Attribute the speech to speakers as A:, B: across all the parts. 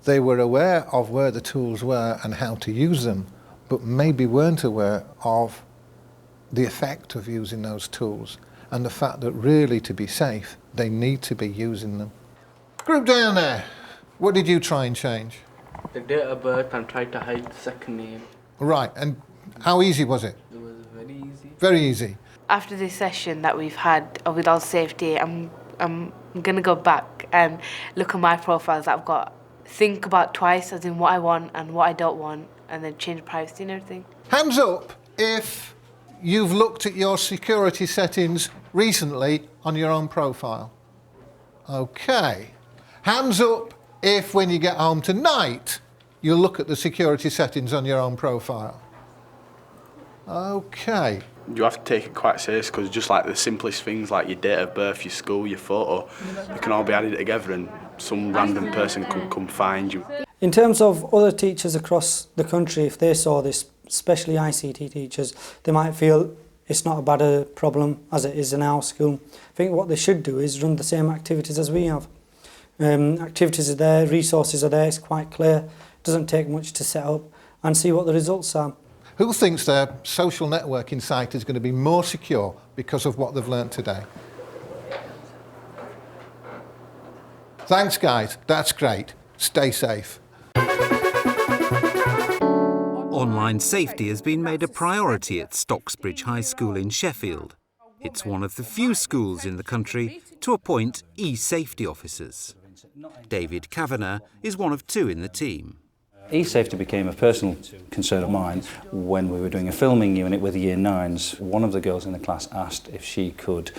A: They were aware of where the tools were and how to use them, but maybe weren't aware of the effect of using those tools and the fact that really to be safe, they need to be using them. Group down there, what did you try and change?
B: The date of birth and tried to hide the second name.
A: Right, and how easy was it?
B: It was very easy.
A: Very easy.
C: After this session that we've had with all safety, I'm going to go back and look at my profiles that I've got. Think about twice as in what I want and what I don't want, and then change privacy and everything.
A: Hands up if you've looked at your security settings recently on your own profile. Okay. Hands up if when you get home tonight you look at the security settings on your own profile. Okay.
D: You have to take it quite serious because just like the simplest things like your date of birth, your school, your photo, they can all be added together and some random person could come find you.
E: In terms of other teachers across the country, if they saw this, especially ICT teachers, they might feel it's not as bad a problem as it is in our school. I think what they should do is run the same activities as we have. Activities are there, resources are there, it's quite clear, it doesn't take much to set up and see what the results are.
A: Who thinks their social networking site is going to be more secure because of what they've learnt today? Thanks, guys. That's great. Stay safe.
F: Online safety has been made a priority at Stocksbridge High School in Sheffield. It's one of the few schools in the country to appoint e-safety officers. David Kavanagh is one of two in the team.
G: E-safety became a personal concern of mine when we were doing a filming unit with the Year 9s. One of the girls in the class asked if she could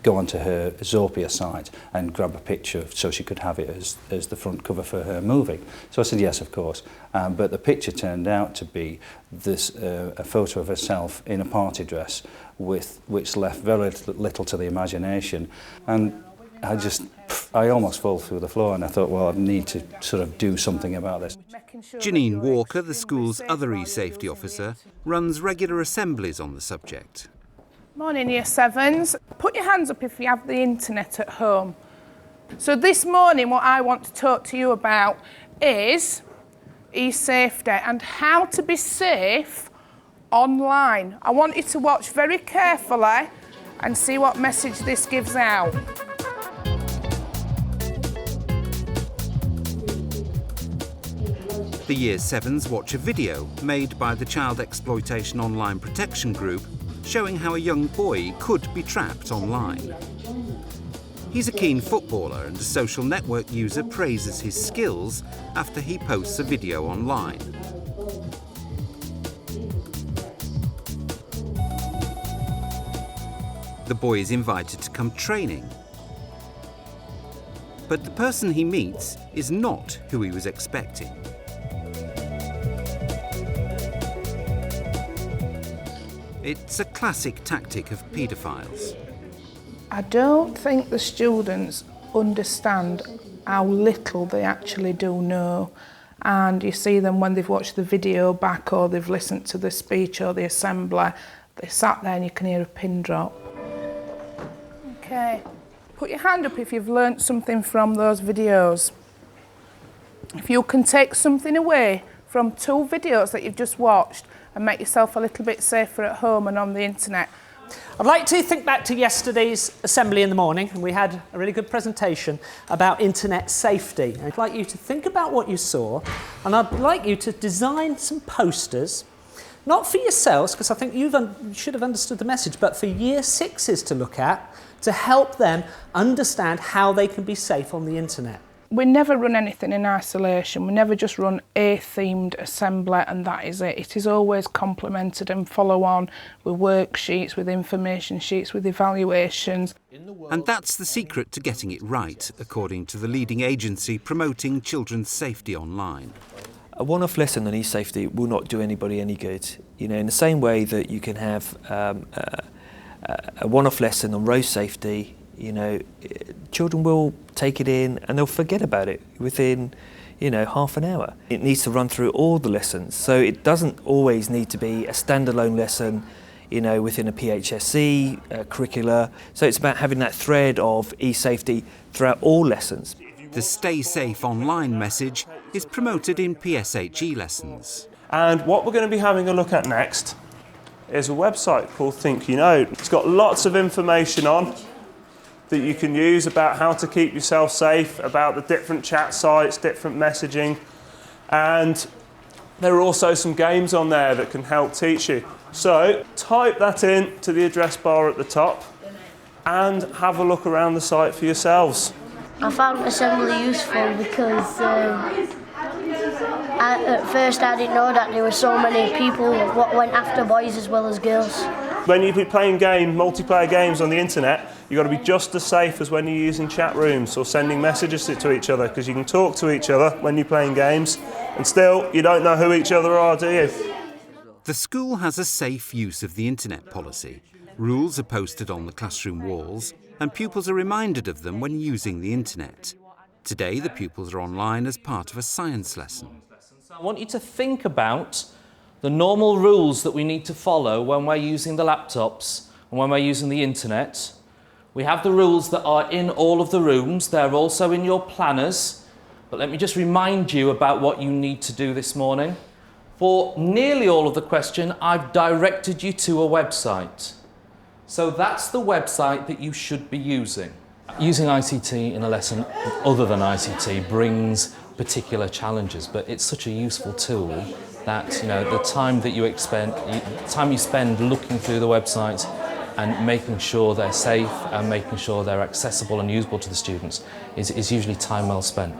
G: go onto her Zopia site and grab a picture so she could have it as the front cover for her movie. So I said yes, of course. But the picture turned out to be this a photo of herself in a party dress which left very little to the imagination. And I almost fell through the floor and I thought, well, I need to sort of do something about this.
F: Janine Walker, the school's other e-safety officer, runs regular assemblies on the subject.
H: Morning, Year 7s. Put your hands up if you have the internet at home. So this morning what I want to talk to you about is e-safety and how to be safe online. I want you to watch very carefully and see what message this gives out.
F: The Year 7s watch a video made by the Child Exploitation Online Protection Group showing how a young boy could be trapped online. He's a keen footballer and a social network user praises his skills after he posts a video online. The boy is invited to come training. But the person he meets is not who he was expecting. It's a classic tactic of paedophiles.
H: I don't think the students understand how little they actually do know. And you see them when they've watched the video back or they've listened to the speech or the assembly, they sat there and you can hear a pin drop. Okay, put your hand up if you've learnt something from those videos. If you can take something away from 2 videos that you've just watched and make yourself a little bit safer at home and on the internet.
I: I'd like to think back to yesterday's assembly in the morning, and we had a really good presentation about internet safety. I'd like you to think about what you saw, and I'd like you to design some posters, not for yourselves, because I think you should have understood the message, but for Year 6s to look at, to help them understand how they can be safe on the internet.
H: We never run anything in isolation. We never just run a themed assembly and that is it. It is always complemented and follow on with worksheets, with information sheets, with evaluations.
F: And that's the secret to getting it right, according to the leading agency promoting children's safety online.
J: A one-off lesson on e-safety will not do anybody any good. You know, in the same way that you can have a one-off lesson on road safety, you know, children will take it in and they'll forget about it within, you know, half an hour. It needs to run through all the lessons, so it doesn't always need to be a standalone lesson, you know, within a PHSE curricula. So it's about having that thread of e-safety throughout all lessons.
F: The Stay Safe Online message is promoted in PSHE lessons.
K: And what we're going to be having a look at next is a website called Think You Know. It's got lots of information on that you can use about how to keep yourself safe, about the different chat sites, different messaging, and there are also some games on there that can help teach you. So type that in to the address bar at the top and have a look around the site for yourselves.
L: I found Assembly useful because at first I didn't know that there were so many people what went after boys as well as girls.
K: When you be playing multiplayer games on the internet, you've got to be just as safe as when you're using chat rooms or sending messages to each other, because you can talk to each other when you're playing games and still you don't know who each other are, do you?
F: The school has a safe use of the internet policy. Rules are posted on the classroom walls and pupils are reminded of them when using the internet. Today the pupils are online as part of a science lesson.
M: I want you to think about the normal rules that we need to follow when we're using the laptops and when we're using the internet. We have the rules that are in all of the rooms. They're also in your planners. But let me just remind you about what you need to do this morning. For nearly all of the question, I've directed you to a website. So that's the website that you should be using. Using ICT in a lesson other than ICT brings particular challenges, but it's such a useful tool that, you know, the time that you spend looking through the website and making sure they're safe and making sure they're accessible and usable to the students is usually time well spent.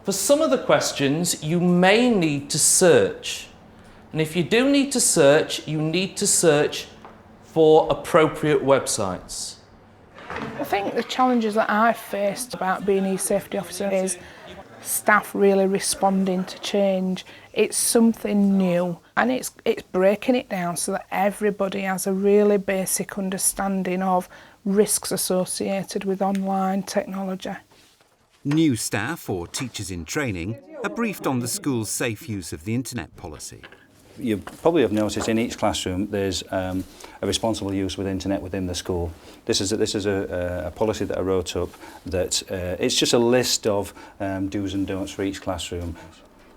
M: For some of the questions, you may need to search. And if you do need to search, you need to search for appropriate websites.
H: I think the challenges that I've faced about being a safety officer is staff really responding to change. It's something new and it's breaking it down so that everybody has a really basic understanding of risks associated with online technology.
F: New staff or teachers in training are briefed on the school's safe use of the internet policy.
G: You probably have noticed in each classroom there's a responsible use with internet within the school. This is a policy that I wrote up that it's just a list of do's and don'ts for each classroom.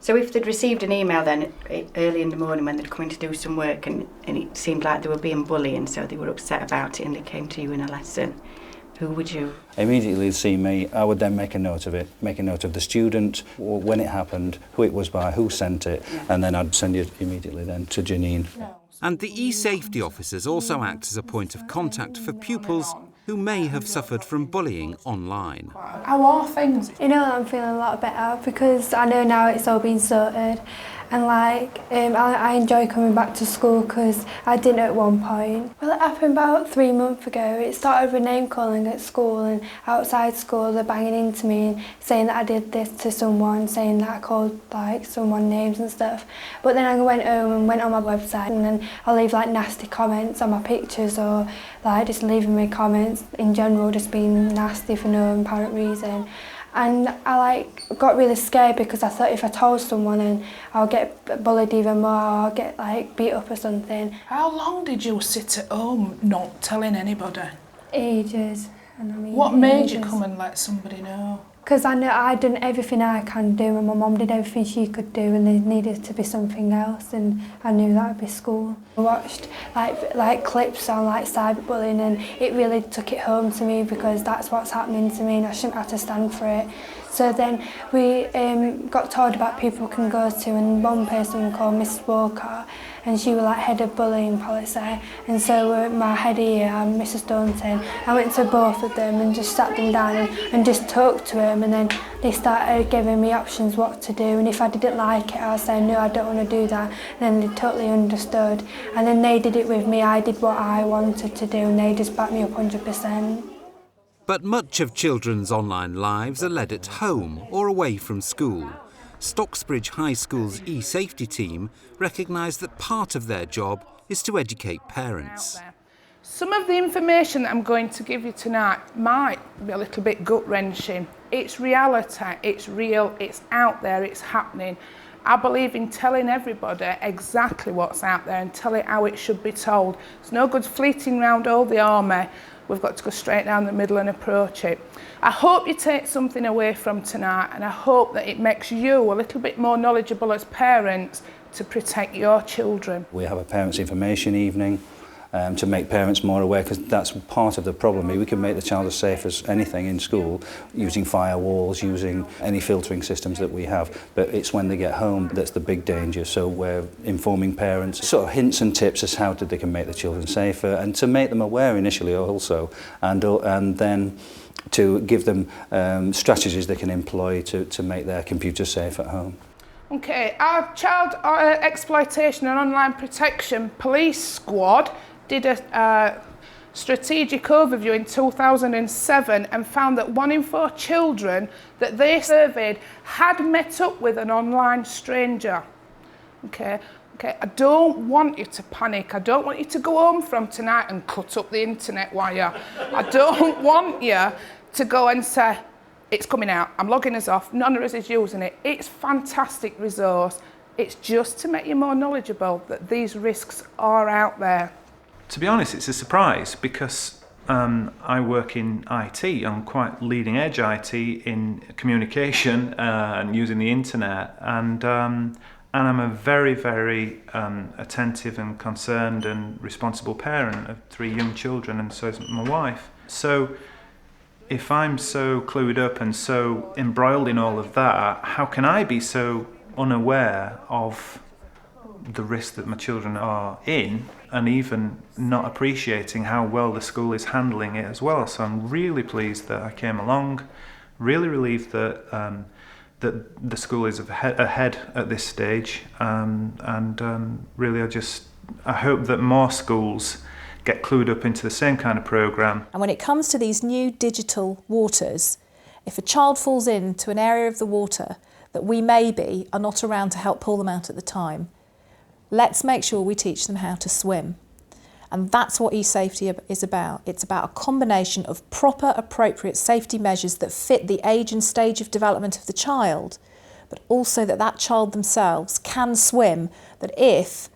N: So if they'd received an email then early in the morning when they'd come in to do some work and it seemed like they were being bullied and so they were upset about it and they came to you in a lesson, who would you?
G: Immediately see me, I would then make a note of it, make a note of the student, when it happened, who it was by, who sent it, and then I'd send it immediately then to Janine.
F: And the e-safety officers also act as a point of contact for pupils who may have suffered from bullying online.
O: How are things? You know, I'm feeling a lot better because I know now it's all been sorted. And I enjoy coming back to school because I didn't at one point. Well, it happened about 3 months ago. It started with name calling at school and outside school they're banging into me and saying that I did this to someone, saying that I called someone names and stuff. But then I went home and went on my website and then I'll leave nasty comments on my pictures or just leaving me comments in general, just being nasty for no apparent reason. And I got really scared because I thought if I told someone and I'll get bullied even more or I'll get beat up or something.
H: How long did you sit at home not telling anybody?
O: Ages. And I mean,
H: what made you come and let somebody know?
O: Because I know I'd done everything I can do and my mum did everything she could do and there needed to be something else and I knew that would be school. I watched clips on cyberbullying and it really took it home to me because that's what's happening to me and I shouldn't have to stand for it. So then we got told about people we can go to and one person called Mrs Walker and she was head of bullying policy and so my head here, Mrs Staunton, I went to both of them and just sat them down and just talked to them and then they started giving me options what to do and if I didn't like it I was saying no I don't want to do that and then they totally understood and then they did it with me, I did what I wanted to do and they just backed me up 100%.
F: But much of children's online lives are led at home or away from school. Stocksbridge High School's e-safety team recognise that part of their job is to educate parents.
H: Some of the information that I'm going to give you tonight might be a little bit gut-wrenching. It's reality, it's real, it's out there, it's happening. I believe in telling everybody exactly what's out there and tell it how it should be told. It's no good fleeting round all the army. We've got to go straight down the middle and approach it. I hope you take something away from tonight, and I hope that it makes you a little bit more knowledgeable as parents to protect your children.
G: We have a parents' information evening to make parents more aware, because that's part of the problem. We can make the child as safe as anything in school using firewalls, using any filtering systems that we have, but it's when they get home that's the big danger. So we're informing parents sort of hints and tips as how they can make the children safer, and to make them aware initially also, and then to give them strategies they can employ to make their computer safe at home.
H: Okay, our child exploitation and online protection police squad did a strategic overview in 2007 and found that 1 in 4 children that they surveyed had met up with an online stranger. Okay, I don't want you to panic. I don't want you to go home from tonight and cut up the internet wire. I don't want you to go and say, it's coming out, I'm logging us off, none of us is using it. It's a fantastic resource. It's just to make you more knowledgeable that these risks are out there.
P: To be honest, it's a surprise because I work in IT. I'm quite leading edge IT in communication and using the internet, and I'm a very, very attentive and concerned and responsible parent of 3 young children, and so is my wife. So if I'm so clued up and so embroiled in all of that, how can I be so unaware of the risk that my children are in, and even not appreciating how well the school is handling it as well? So I'm really pleased that I came along, really relieved that that the school is ahead at this stage, and really I hope that more schools get clued up into the same kind of programme.
Q: And when it comes to these new digital waters, if a child falls into an area of the water that we maybe are not around to help pull them out at the time, let's make sure we teach them how to swim. And that's what e-safety is about. It's about a combination of proper, appropriate safety measures that fit the age and stage of development of the child, but also that child themselves can swim, that if,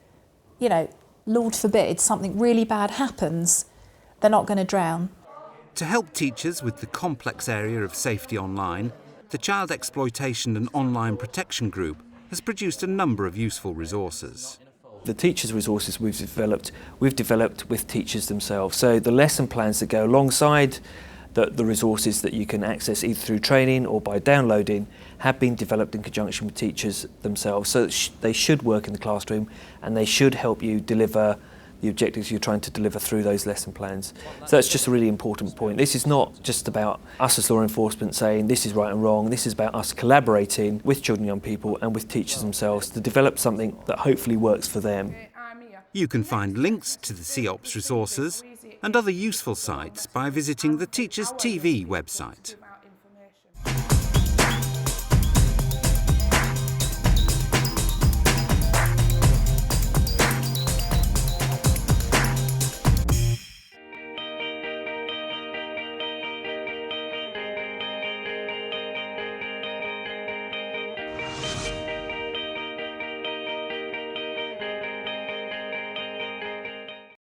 Q: Lord forbid, something really bad happens, they're not going to drown.
F: To help teachers with the complex area of safety online, the Child Exploitation and Online Protection Group has produced a number of useful resources.
J: The teachers' resources we've developed with teachers themselves. So the lesson plans that go alongside the resources that you can access either through training or by downloading have been developed in conjunction with teachers themselves. So they should work in the classroom, and they should help you deliver the objectives you're trying to deliver through those lesson plans. So that's just a really important point. This is not just about us as law enforcement saying this is right and wrong. This is about us collaborating with children and young people and with teachers themselves to develop something that hopefully works for them.
F: You can find links to the CEOPS resources and other useful sites by visiting the Teachers TV website.